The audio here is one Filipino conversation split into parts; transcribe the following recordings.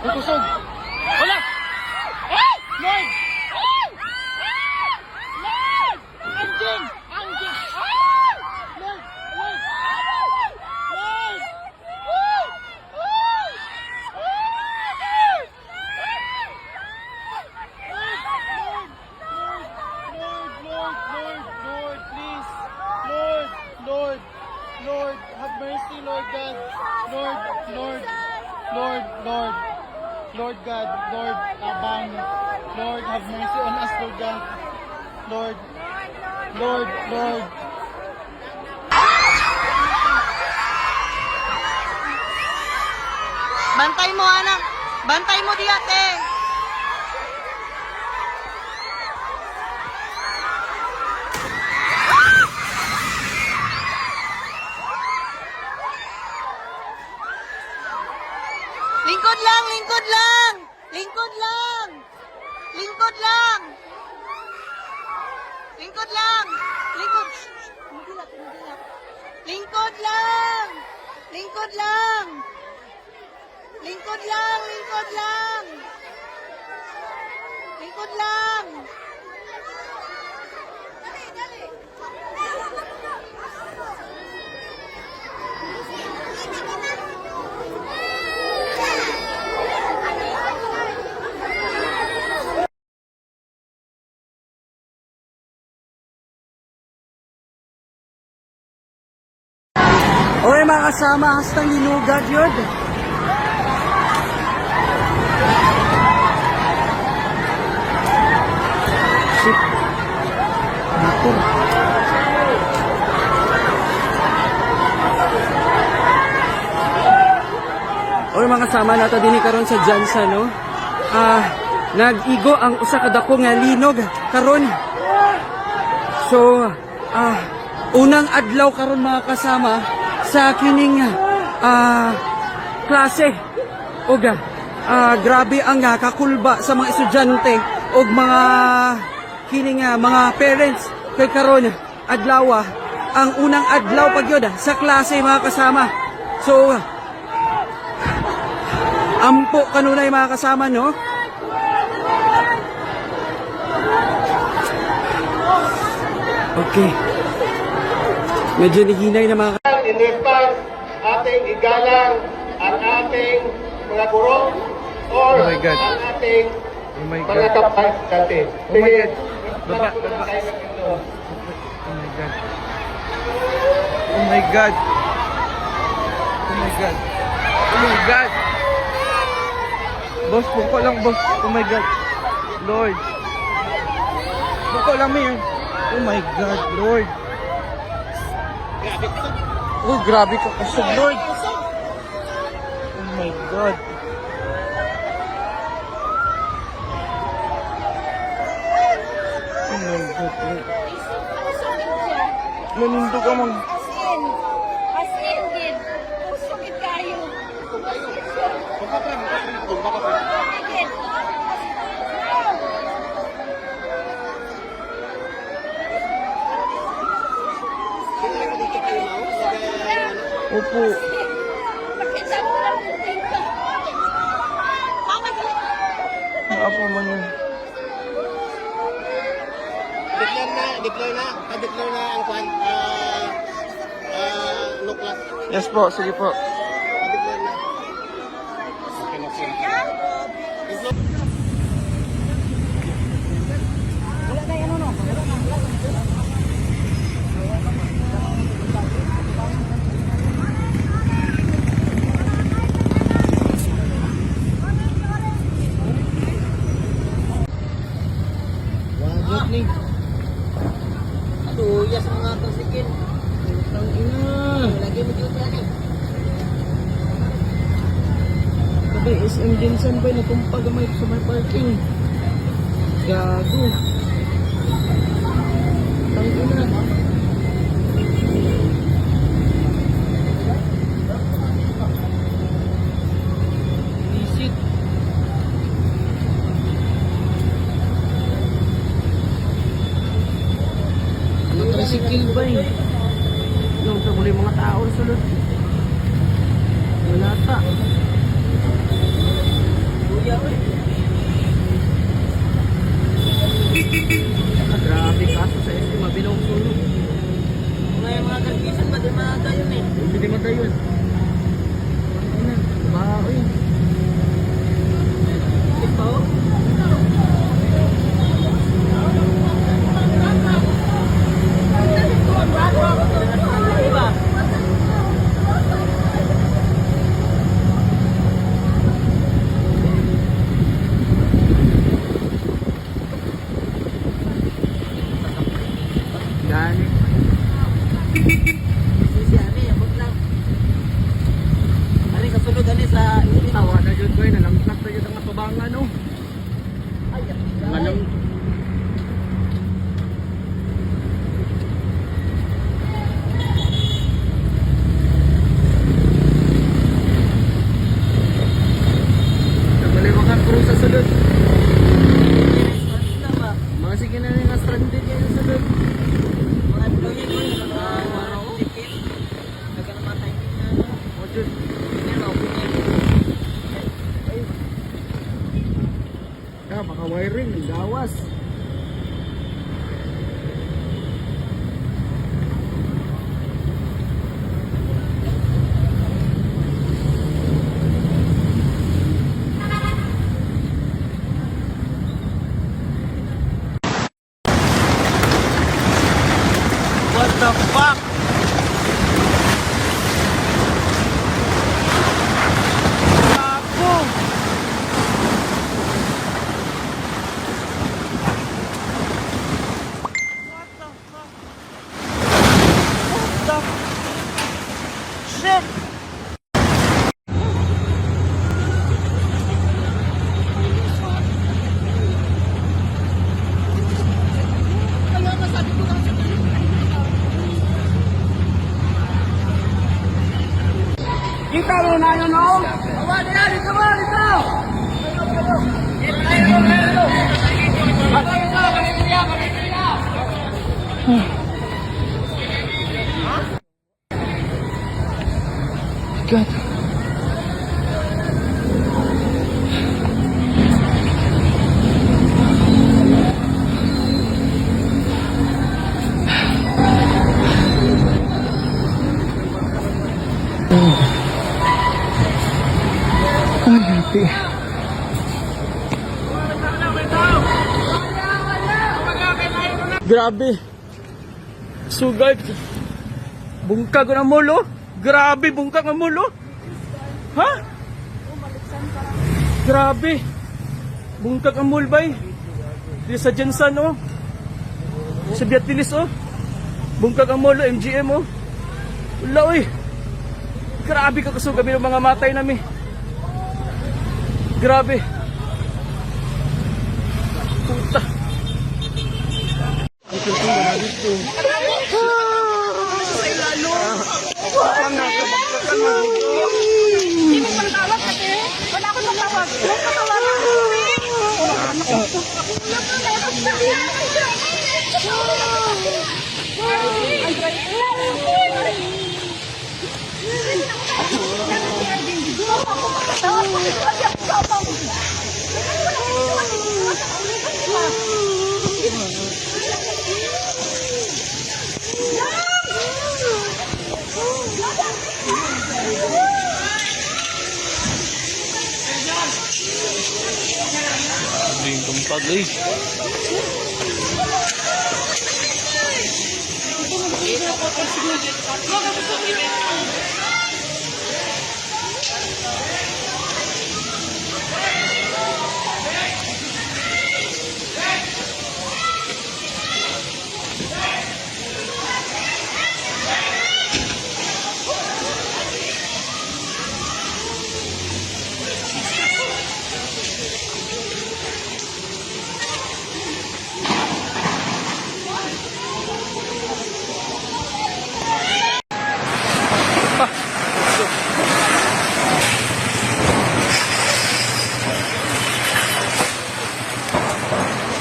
Kusog. Wala! Lord! Lord! Anjing! Anjing! Lord! Lord! Lord! Lord, please. Lord, have mercy, Lord God. Lord God, Lord, abang. Lord, have mercy on us, Lord God. Lord. Bantay mo, anak. Bantay mo, di ate. Lingkod lang, lingkod lang. Lingkod lang. Lingkod lang. Lingkod lang. Lingkod. Mugilak, mugilak. Lingkod lang. Lingkod lang. Lingkod lang, lingkod lang. Lingkod lang. Dali, dali. Oy mga kasama, hastang linugad yun. Shit. Motor. Oy mga kasama, nato din karon sa Jansa, no? Nag-igo ang usa ka dako nga linog karon. So, unang adlaw karon mga kasama sa kining klase. Og grabe ang kakulba sa mga estudyante og mga kining mga parents kay karon adlaw ang unang adlaw pagyod sa klase mga kasama. So ampo kanunay mga kasama, no? Okay. Medyo nihinay na mga In response, ating igalang ang ating mga guro or Oh my God. ang ating Oh my mga God. kapay dati. Oh my God. Baba, baba. Baba. Oh my God. Oh my God. Oh my God. Oh my God. Boss, buko lang, boss. Oh my God. Lord. Buko lang, Mayor. Oh my God, Lord. Oh, grabe ka kusog, Lord. Oh my God. Oh my God, Lord. Nanindo ka mag... As in, din. Sakit kayo. Sakit. Opo. Pakita mo lang yung tingka. Mama, Naapo man yun. Declare na ang kwan, no class. Yes po, sige po. Declare na. Okay na siya. Wajib nih. tuyas mga tricycle. Ang ina. Lagi mo dito yan. Sabi, SM Jensen ba natumpag may sa may parking? Gago. Ang ina. Visit. Tricycle ba eh? Nung sa muli mga tao sulod. Wala ta. baka wiring, gawas. What the fuck? Gago! What the fuck? What the shit? Kita mo na yun, no? Tawa na yan, dito mo, dito! God. Grabe. Sugay. Bungkag ko ng mulo. Grabe, bungkag ng mulo. Ha? Grabe. Bungkag ang mulbay. Di sa Jensen, oh. Sa Biatilis, oh. Bungkag ang mulo, MGM, oh. Wala, oy. Grabe ka kasugay ng mga matay namin. Grabe. Puta. Wala akong matawag. Tumpag, eh.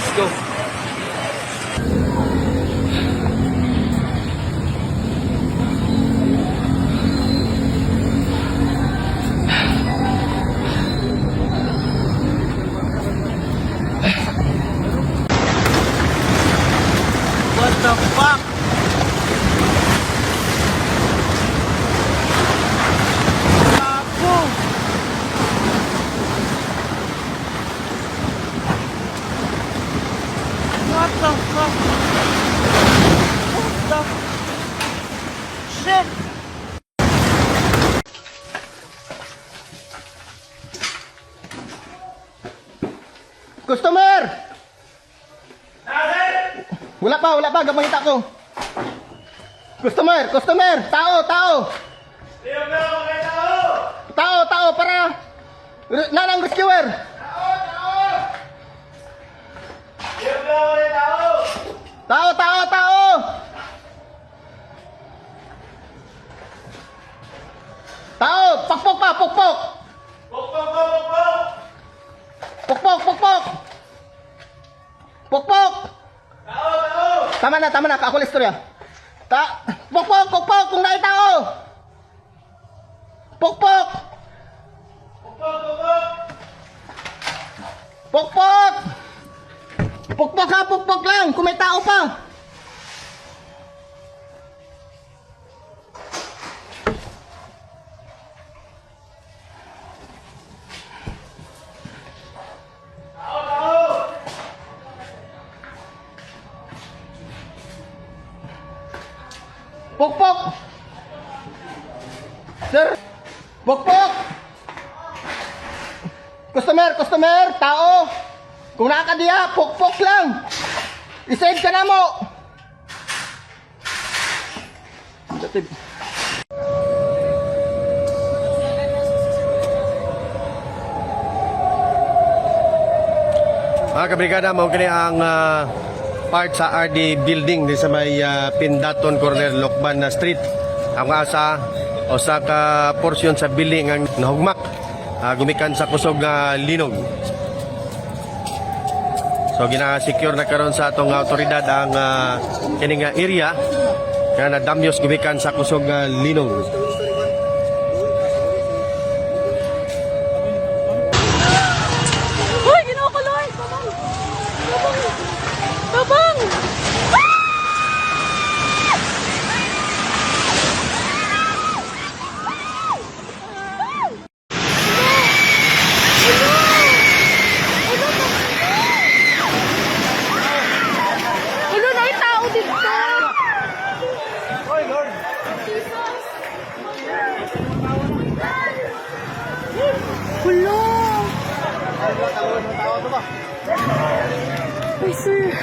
Let's go. What the fuck? Gago! What the fuck? What the shit? Customer! Wala pa, gamahita ko. Customer, tao. Tao, para nanang rescuer. Tao. Tao, pakpok pa, pokpok. Pokpok. Tama na, ako lang istorya. Pokpok, kung naay tao. Pokpok. Pukpok ha, pukpok lang. Kung may tao pa. Pukpok! Sir! Pukpok! Customer! Tao! Kung nakakadiya, pukpok lang! I-save ka na mo! Mga kabrigada, mo kini ang part sa RD building di sa may Pindaton Corner Lokban na street. Ang asa o sa ka portion sa building ang nahugmak gumikan sa kusog nga linog. So gina-secure na karon sa atong autoridad ang kining area nga nadamyos gumikan sa kusog nga linog. Hoy, kinakaloy! Tabang! Ano na yung tao dito? Hulo! Ay, sir.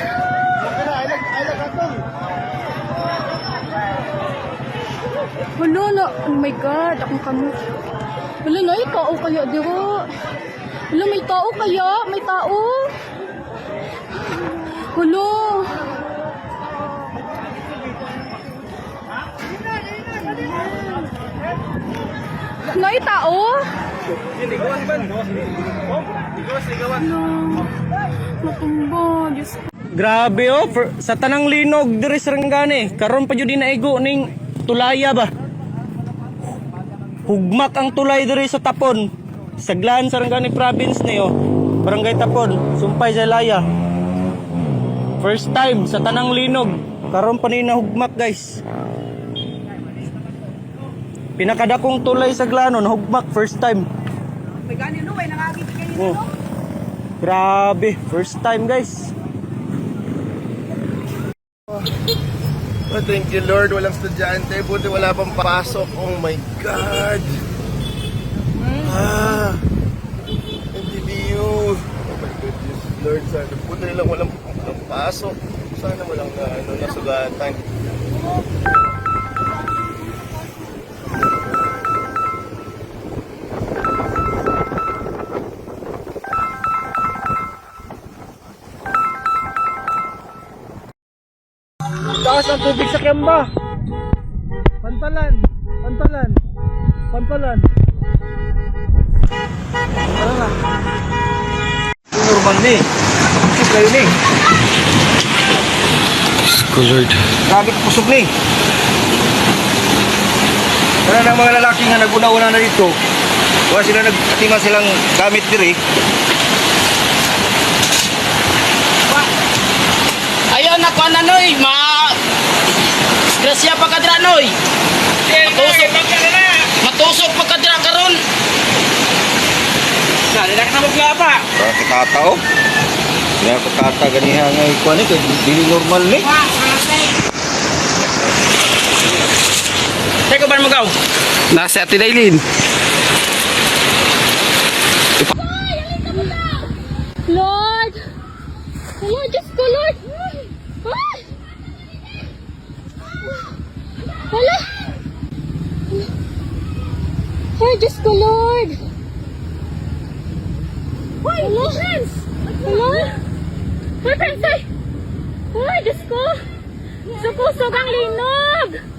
Hulo na. Oh my God. Akong kamot. Hulo na. May tao kaya dito. Hulo, may tao kaya. May tao. Hulo. May tao. Matumba. Diyos ko. Grabe oh, sa tanang linog diri sa Rangani. Karon pa jud naigo ning tulaya ba. Hugmak ang tulay diri sa Tapon. Saglan sa Rangani province ni oh. Barangay Tapon, Sumpay Zalaya. First time sa tanang linog. Karon pa ni nahugmak guys. Pinakadakong tulay sa Glano nahugmak first time. Oh. Grabe, first time guys. Oh, thank you Lord, walang estudyante, buti wala pang pasok. Oh my God. NTDU. Oh my goodness Lord, sana buti nilang walang pasok. Sana walang nasugatan. Taas ang tubig sa Kemba. Pantalan. Normal ni. Kusog kayo ni. Lord. Grabe kusog ni. Wala ng mga lalaki nga naguna-una na dito. Wala sila nagtima silang gamit diri. Ayaw na ko na noy, grasya pa kadra noy. Matusok pa kadra karon. Sa dili ka mo pa. Kata oh. Ya kata ganiha nga ikuan ni dili normal ni. Teka ba mo gaw? Nasa Ate Dailin. Lord! Lord, Diyos ko, Lord! Ah! Wala! Ay, Diyos ko, Lord! Hoy, friends! Wala! Hoy, friends, ay! Ay, Diyos ko! Sukusog ang linog!